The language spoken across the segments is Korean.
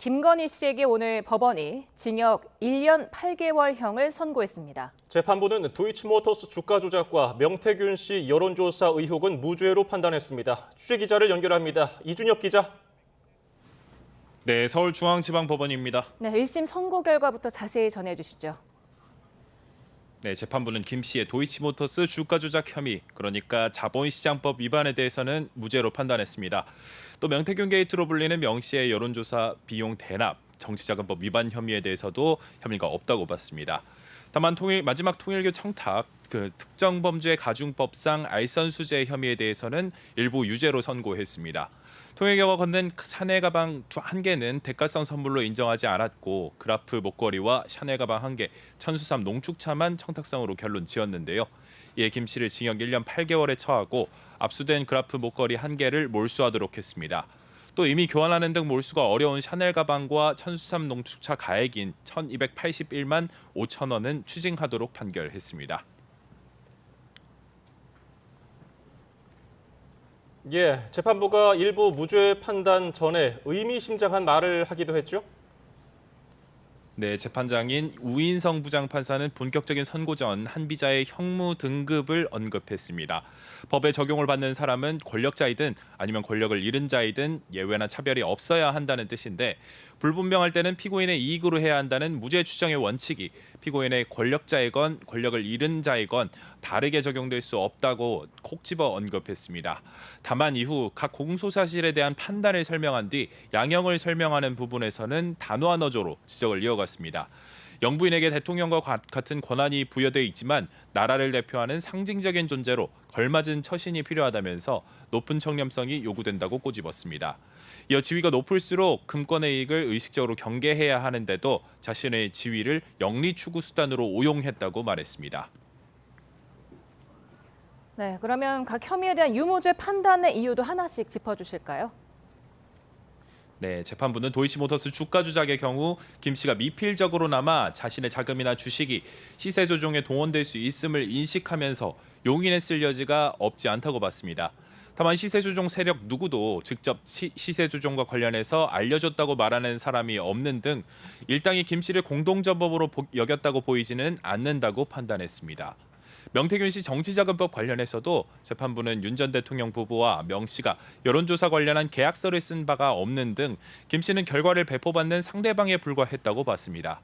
김건희 씨에게 오늘 법원이 징역 1년 8개월형을 선고했습니다. 재판부는 도이치모터스 주가 조작과 명태균 씨 여론조사 의혹은 무죄로 판단했습니다. 취재기자를 연결합니다. 이준엽 기자. 네, 서울중앙지방법원입니다. 네, 1심 선고 결과부터 자세히 전해주시죠. 네, 재판부는 김 씨의 도이치모터스 주가 조작 혐의, 그러니까 자본시장법 위반에 대해서는 무죄로 판단했습니다. 또 명태균 게이트로 불리는 명 씨의 여론조사 비용 대납, 정치자금법 위반 혐의에 대해서도 혐의가 없다고 봤습니다. 다만 마지막 통일교 청탁, 특정 범죄 가중법상 알선수재 혐의에 대해서는 일부 유죄로 선고했습니다. 통일교가 건넨 샤넬 가방 1개는 대가성 선물로 인정하지 않았고 그라프 목걸이와 샤넬 가방 1개, 천수삼 농축차만 청탁성으로 결론 지었는데요. 이에 김 씨를 징역 1년 8개월에 처하고 압수된 그라프 목걸이 1개를 몰수하도록 했습니다. 또 이미 교환하는 등 몰수가 어려운 샤넬 가방과 천수삼 농축차 가액인 1,281만 5천 원은 추징하도록 판결했습니다. 재판부가 일부 무죄 판단 전에 의미심장한 말을 하기도 했죠. 네, 재판장인 우인성 부장판사는 본격적인 선고 전 한비자의 형무 등급을 언급했습니다. 법의 적용을 받는 사람은 권력자이든 아니면 권력을 잃은 자이든 예외나 차별이 없어야 한다는 뜻인데 불분명할 때는 피고인의 이익으로 해야 한다는 무죄 추정의 원칙이 피고인의 권력자이건 권력을 잃은 자이건 다르게 적용될 수 없다고 콕 집어 언급했습니다. 다만 이후 각 공소 사실에 대한 판단을 설명한 뒤 양형을 설명하는 부분에서는 단호한 어조로 지적을 이어갔습니다. 영부인에게 대통령과 같은 권한이 부여돼 있지만 나라를 대표하는 상징적인 존재로 걸맞은 처신이 필요하다면서 높은 청렴성이 요구된다고 꼬집었습니다. 이어 지위가 높을수록 금권의 이익을 의식적으로 경계해야 하는데도 자신의 지위를 영리 추구 수단으로 오용했다고 말했습니다. 네, 그러면 각 혐의에 대한 유무죄 판단의 이유도 하나씩 짚어주실까요? 네, 재판부는 도이치모터스 주가 조작의 경우 김 씨가 미필적으로나마 자신의 자금이나 주식이 시세 조종에 동원될 수 있음을 인식하면서 용인했을 여지가 없지 않다고 봤습니다. 다만 시세 조종 세력 누구도 직접 시세 조종과 관련해서 알려줬다고 말하는 사람이 없는 등 일당이 김 씨를 공동저범으로 여겼다고 보이지는 않는다고 판단했습니다. 명태균 씨 정치자금법 관련해서도 재판부는 윤 전 대통령 부부와 명 씨가 여론조사 관련한 계약서를 쓴 바가 없는 등 김 씨는 결과를 배포받는 상대방에 불과했다고 봤습니다.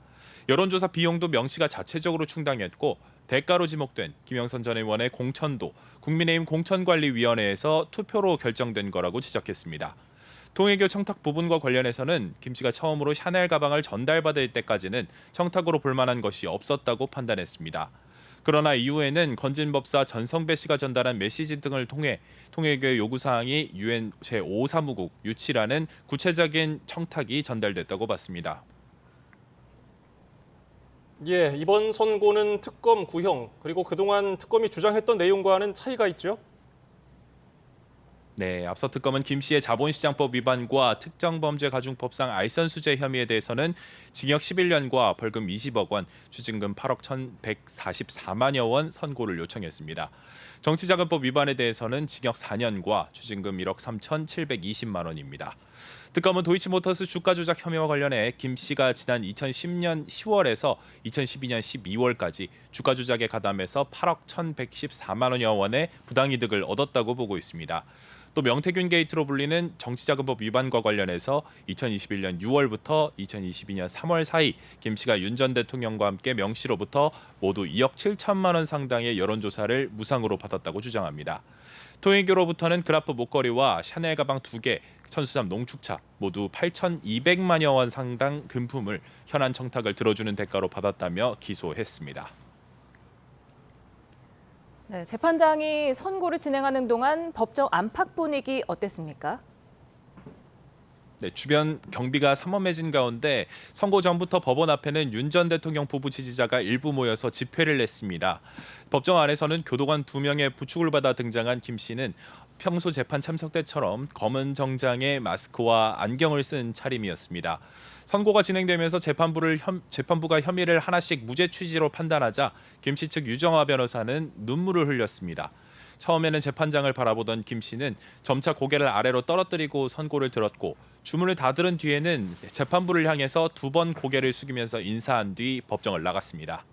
여론조사 비용도 명 씨가 자체적으로 충당했고 대가로 지목된 김영선 전 의원의 공천도 국민의힘 공천관리위원회에서 투표로 결정된 거라고 지적했습니다. 통일교 청탁 부분과 관련해서는 김 씨가 처음으로 샤넬 가방을 전달받을 때까지는 청탁으로 볼 만한 것이 없었다고 판단했습니다. 그러나 이후에는 건진법사 전성배 씨가 전달한 메시지 등을 통해 통일교의 요구사항이 유엔 제5사무국 유치라는 구체적인 청탁이 전달됐다고 봤습니다. 이번 선고는 특검 구형, 그리고 그동안 특검이 주장했던 내용과는 차이가 있죠? 네, 앞서 특검은 김 씨의 자본시장법 위반과 특정범죄 가중법상 알선수재 혐의에 대해서는 징역 11년과 벌금 20억 원, 추징금 8억 1,144만여 원 선고를 요청했습니다. 정치자금법 위반에 대해서는 징역 4년과 추징금 1억 3,720만 원입니다. 특검은 도이치모터스 주가 조작 혐의와 관련해 김 씨가 지난 2010년 10월에서 2012년 12월까지 주가 조작에 가담해서 8억 1,114만 원여 원의 부당이득을 얻었다고 보고 있습니다. 또 명태균 게이트로 불리는 정치자금법 위반과 관련해서 2021년 6월부터 2022년 3월 사이 김 씨가 윤 전 대통령과 함께 명 씨로부터 모두 2억 7천만 원 상당의 여론조사를 무상으로 받았다고 주장합니다. 통일교로부터는 그라프 목걸이와 샤넬 가방 2개, 천수삼 농축차 모두 8,200만여 원 상당 금품을 현안 청탁을 들어주는 대가로 받았다며 기소했습니다. 네, 재판장이 선고를 진행하는 동안 법정 안팎 분위기 어땠습니까? 네, 주변 경비가 삼엄해진 가운데 선고 전부터 법원 앞에는 윤 전 대통령 부부 지지자가 일부 모여서 집회를 냈습니다. 법정 안에서는 교도관 2명의 부축을 받아 등장한 김 씨는 평소 재판 참석 때처럼 검은 정장에 마스크와 안경을 쓴 차림이었습니다. 선고가 진행되면서 재판부가 혐의를 하나씩 무죄 취지로 판단하자 김 씨 측 유정화 변호사는 눈물을 흘렸습니다. 처음에는 재판장을 바라보던 김 씨는 점차 고개를 아래로 떨어뜨리고 선고를 들었고 주문을 다 들은 뒤에는 재판부를 향해서 2번 고개를 숙이면서 인사한 뒤 법정을 나갔습니다.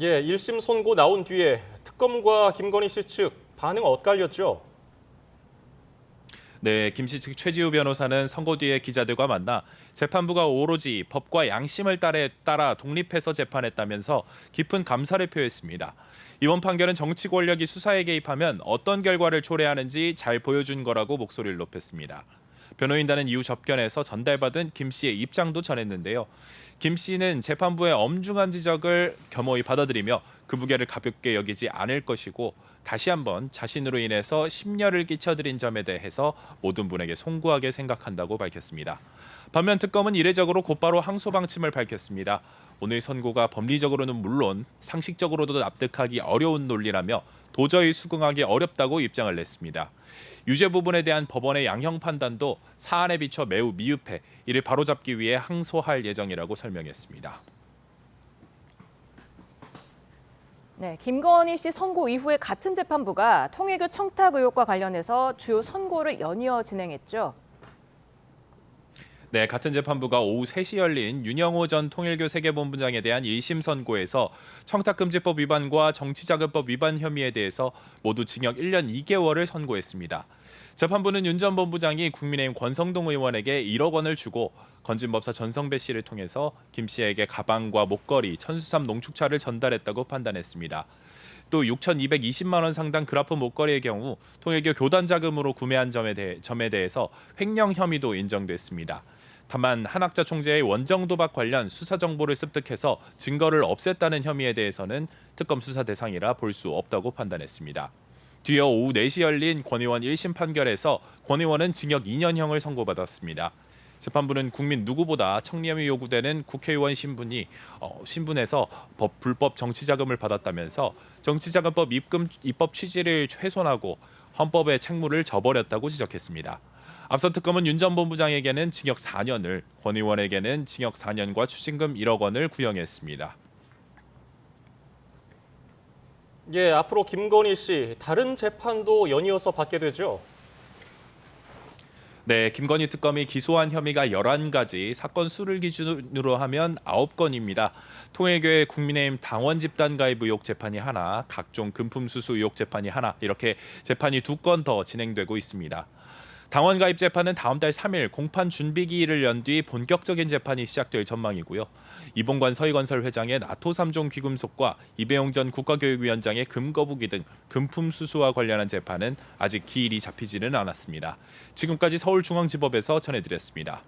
예, 1심 선고 나온 뒤에 특검과 김건희 씨 측 반응 엇갈렸죠? 네, 김 씨 측 최지우 변호사는 선고 뒤에 기자들과 만나 재판부가 오로지 법과 양심을 따라 독립해서 재판했다면서 깊은 감사를 표했습니다. 이번 판결은 정치 권력이 수사에 개입하면 어떤 결과를 초래하는지 잘 보여준 거라고 목소리를 높였습니다. 변호인단은 이후 접견에서 전달받은 김 씨의 입장도 전했는데요. 김 씨는 재판부의 엄중한 지적을 겸허히 받아들이며 그 무게를 가볍게 여기지 않을 것이고 다시 한번 자신으로 인해서 심려를 끼쳐드린 점에 대해서 모든 분에게 송구하게 생각한다고 밝혔습니다. 반면 특검은 이례적으로 곧바로 항소 방침을 밝혔습니다. 오늘 선고가 법리적으로는 물론 상식적으로도 납득하기 어려운 논리라며 도저히 수긍하기 어렵다고 입장을 냈습니다. 유죄 부분에 대한 법원의 양형 판단도 사안에 비춰 매우 미흡해 이를 바로잡기 위해 항소할 예정이라고 설명했습니다. 네, 김건희 씨 선고 이후에 같은 재판부가 통일교 청탁 의혹과 관련해서 주요 선고를 연이어 진행했죠. 네, 같은 재판부가 오후 3시 열린 윤영호 전 통일교 세계본부장에 대한 1심 선고에서 청탁금지법 위반과 정치자금법 위반 혐의에 대해서 모두 징역 1년 2개월을 선고했습니다. 재판부는 윤 전 본부장이 국민의힘 권성동 의원에게 1억 원을 주고 건진법사 전성배 씨를 통해서 김 씨에게 가방과 목걸이, 천수삼 농축차를 전달했다고 판단했습니다. 또 6,220만 원 상당 그라프 목걸이의 경우 통일교 교단 자금으로 구매한 점에 대해서 횡령 혐의도 인정됐습니다. 다만 한학자 총재의 원정 도박 관련 수사 정보를 습득해서 증거를 없앴다는 혐의에 대해서는 특검 수사 대상이라 볼 수 없다고 판단했습니다. 뒤이어 오후 4시 열린 권 의원 1심 판결에서 권 의원은 징역 2년형을 선고받았습니다. 재판부는 국민 누구보다 청렴이 요구되는 국회의원 신분에서 불법 정치자금을 받았다면서 정치자금법 입법 취지를 훼손하고 헌법의 책무를 저버렸다고 지적했습니다. 앞서 특검은 윤 전 본부장에게는 징역 4년을, 권 의원에게는 징역 4년과 추징금 1억 원을 구형했습니다. 예, 앞으로 김건희 씨 다른 재판도 연이어서 받게 되죠? 네, 김건희 특검이 기소한 혐의가 11가지, 사건 수를 기준으로 하면 9건입니다. 통일교의 국민의힘 당원 집단 가입 의혹 재판이 하나, 각종 금품 수수 의혹 재판이 하나, 이렇게 재판이 2건 더 진행되고 있습니다. 당원 가입 재판은 다음 달 3일 공판 준비기일을 연 뒤 본격적인 재판이 시작될 전망이고요. 이봉관 서희건설 회장의 나토 3종 귀금속과 이배용 전 국가교육위원장의 금거북이 등 금품 수수와 관련한 재판은 아직 기일이 잡히지는 않았습니다. 지금까지 서울중앙지법에서 전해드렸습니다.